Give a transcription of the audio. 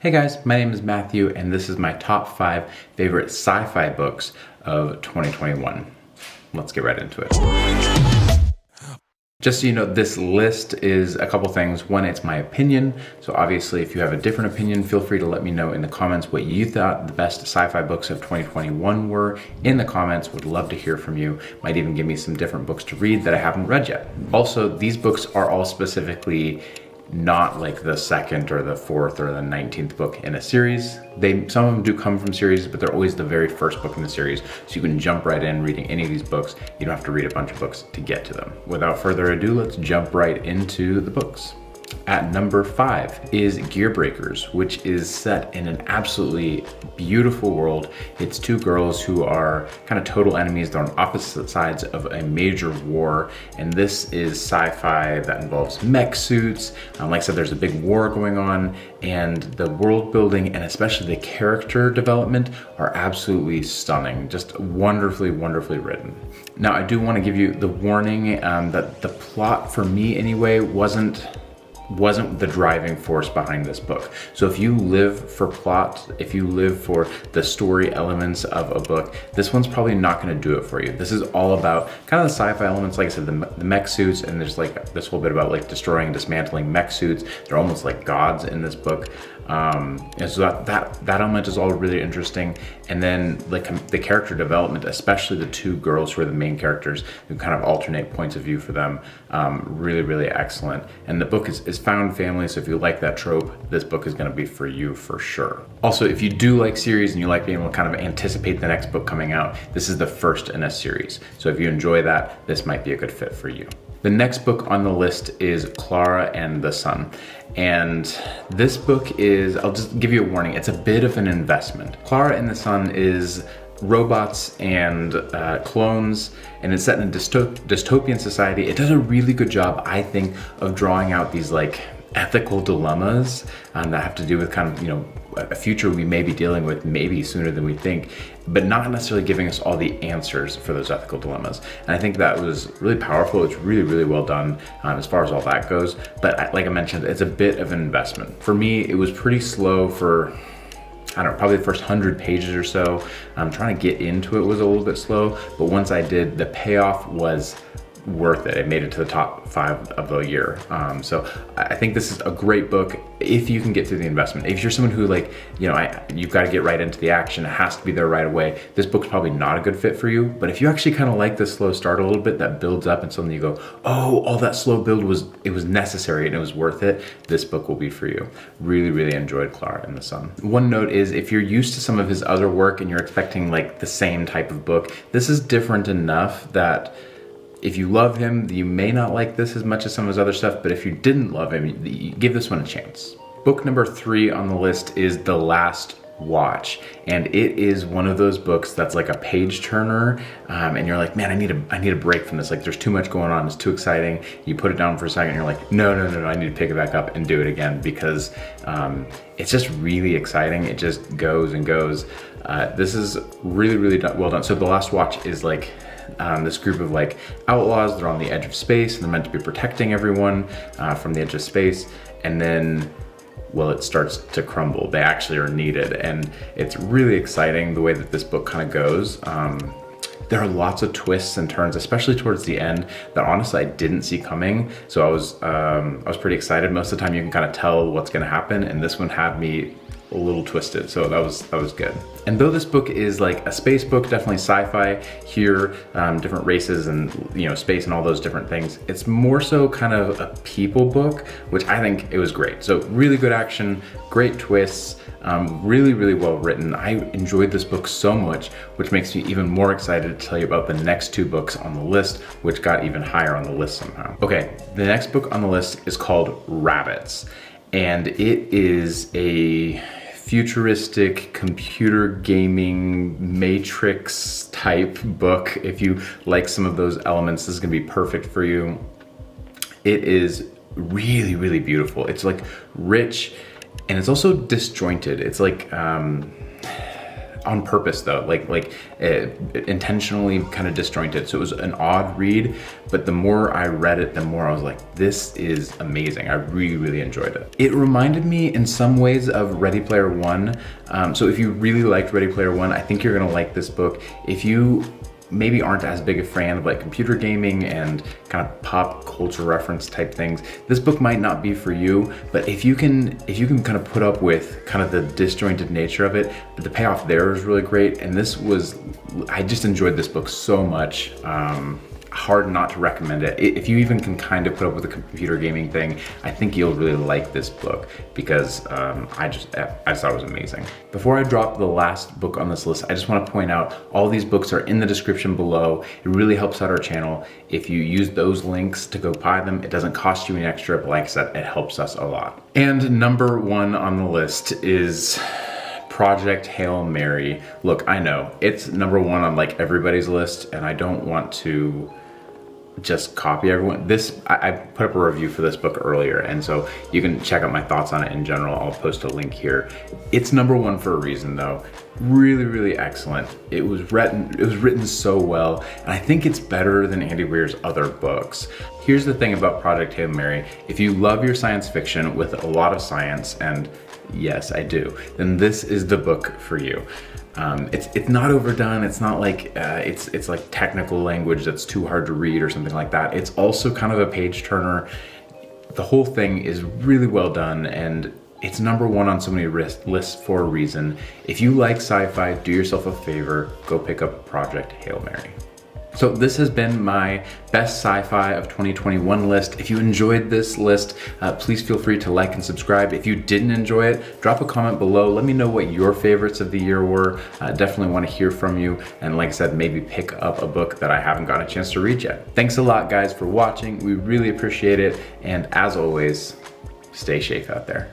Hey guys, my name is Matthew and this is my top 5 favorite sci-fi books of 2021. Let's get right into it. Just so you know, this list is a couple things. One, it's my opinion. So obviously if you have a different opinion, feel free to let me know in the comments what you thought the best sci-fi books of 2021 were in the comments. Would love to hear from you. Might even give me some different books to read that I haven't read yet. Also, these books are all specifically not like the second or the fourth or the 19th book in a series. Some of them do come from series, but they're always the very first book in the series. So you can jump right in reading any of these books. You don't have to read a bunch of books to get to them. Without further ado, let's jump right into the books. At number 5 is Gearbreakers, which is set in an absolutely beautiful world. It's two girls who are kind of total enemies. They're on opposite sides of a major war, and this is sci-fi that involves mech suits. Like I said, there's a big war going on, and the world building and especially the character development are absolutely stunning. Just wonderfully, wonderfully written. Now, I do want to give you the warning that the plot, for me anyway, wasn't the driving force behind this book. So if you live for plot, if you live for the story elements of a book, this one's probably not gonna do it for you. This is all about kind of the sci-fi elements, like I said, the mech suits, and there's like this whole bit about like destroying and dismantling mech suits. They're almost like gods in this book. And so that element is all really interesting. And then like the character development, especially the two girls who are the main characters, who kind of alternate points of view for them, really, really excellent. And the book is found family, so if you like that trope, this book is gonna be for you for sure. Also, if you do like series and you like being able to kind of anticipate the next book coming out, this is the first in a series. So if you enjoy that, this might be a good fit for you. The next book on the list is Clara and the Sun. And this book is, I'll just give you a warning, it's a bit of an investment. Clara and the Sun is robots and clones, and it's set in a dystopian society. It does a really good job, I think, of drawing out these like ethical dilemmas that have to do with kind of, you know, a future we may be dealing with maybe sooner than we think, but not necessarily giving us all the answers for those ethical dilemmas. And I think that was really powerful. It's really, really well done as far as all that goes. But like I mentioned, it's a bit of an investment. For me, it was pretty slow for, I don't know, probably the first 100 pages or so. Trying to get into it was a little bit slow, but once I did, the payoff was worth it. It made it to the top 5 of the year. So I think this is a great book if you can get through the investment. If you're someone who like, you know, you've got to get right into the action, it has to be there right away, this book's probably not a good fit for you. But if you actually kind of like the slow start a little bit that builds up and suddenly you go, oh, all that slow build was necessary and it was worth it, this book will be for you. Really, really enjoyed Clara and the Sun. One note is if you're used to some of his other work and you're expecting like the same type of book, this is different enough that if you love him, you may not like this as much as some of his other stuff, but if you didn't love him, you give this one a chance. Book number 3 on the list is The Last Watch, and it is one of those books that's like a page turner, and you're like, man, I need a break from this. Like, there's too much going on. It's too exciting. You put it down for a second, and you're like, no, I need to pick it back up and do it again because it's just really exciting. It just goes and goes. This is really, really well done. So The Last Watch is like this group of like outlaws. They're on the edge of space and they're meant to be protecting everyone from the edge of space, and then, well, it starts to crumble. They actually are needed, and it's really exciting the way that this book kind of goes. There are lots of twists and turns, especially towards the end, that honestly I didn't see coming. So I was pretty excited. Most of the time you can kind of tell what's gonna happen, and this one had me a little twisted, so that was good. And though this book is like a space book, definitely sci-fi here, different races and, you know, space and all those different things, it's more so kind of a people book, which I think it was great. So really good action, great twists, really, really well written. I enjoyed this book so much, which makes me even more excited to tell you about the next 2 books on the list, which got even higher on the list somehow. Okay, the next book on the list is called Rabbits, and it is a futuristic computer gaming Matrix type book. If you like some of those elements, this is gonna be perfect for you. It is really, really beautiful. It's like rich, and it's also disjointed. It's like, on purpose though, intentionally kind of disjointed. So it was an odd read, but the more I read it, the more I was like, this is amazing. I really, really enjoyed it. It reminded me in some ways of Ready Player One. So if you really liked Ready Player One, I think you're gonna like this book. If you maybe aren't as big a fan of like computer gaming and kind of pop culture reference type things, this book might not be for you. But if you can kind of put up with kind of the disjointed nature of it, but the payoff there is really great. And I just enjoyed this book so much. Hard not to recommend it. If you even can kind of put up with the computer gaming thing, I think you'll really like this book because I just thought it was amazing. Before I drop the last book on this list, I just want to point out all these books are in the description below. It really helps out our channel. If you use those links to go buy them, it doesn't cost you any extra, but like I said, it helps us a lot. And number one on the list is Project Hail Mary. Look, I know it's number one on like everybody's list, and I don't want to just copy everyone. I put up a review for this book earlier, and so you can check out my thoughts on it in general. I'll post a link here. It's number one for a reason though. Really, really excellent. It was written so well, and I think it's better than Andy Weir's other books. Here's the thing about Project Hail Mary. If you love your science fiction with a lot of science, and yes, I do, then this is the book for you. It's not overdone. It's not like it's like technical language that's too hard to read or something like that. It's also kind of a page turner. The whole thing is really well done, and it's number one on so many lists for a reason. If you like sci-fi, do yourself a favor, go pick up Project Hail Mary. So this has been my best sci-fi of 2021 list. If you enjoyed this list, please feel free to like and subscribe. If you didn't enjoy it, drop a comment below. Let me know what your favorites of the year were. Definitely want to hear from you. And like I said, maybe pick up a book that I haven't gotten a chance to read yet. Thanks a lot, guys, for watching. We really appreciate it. And as always, stay safe out there.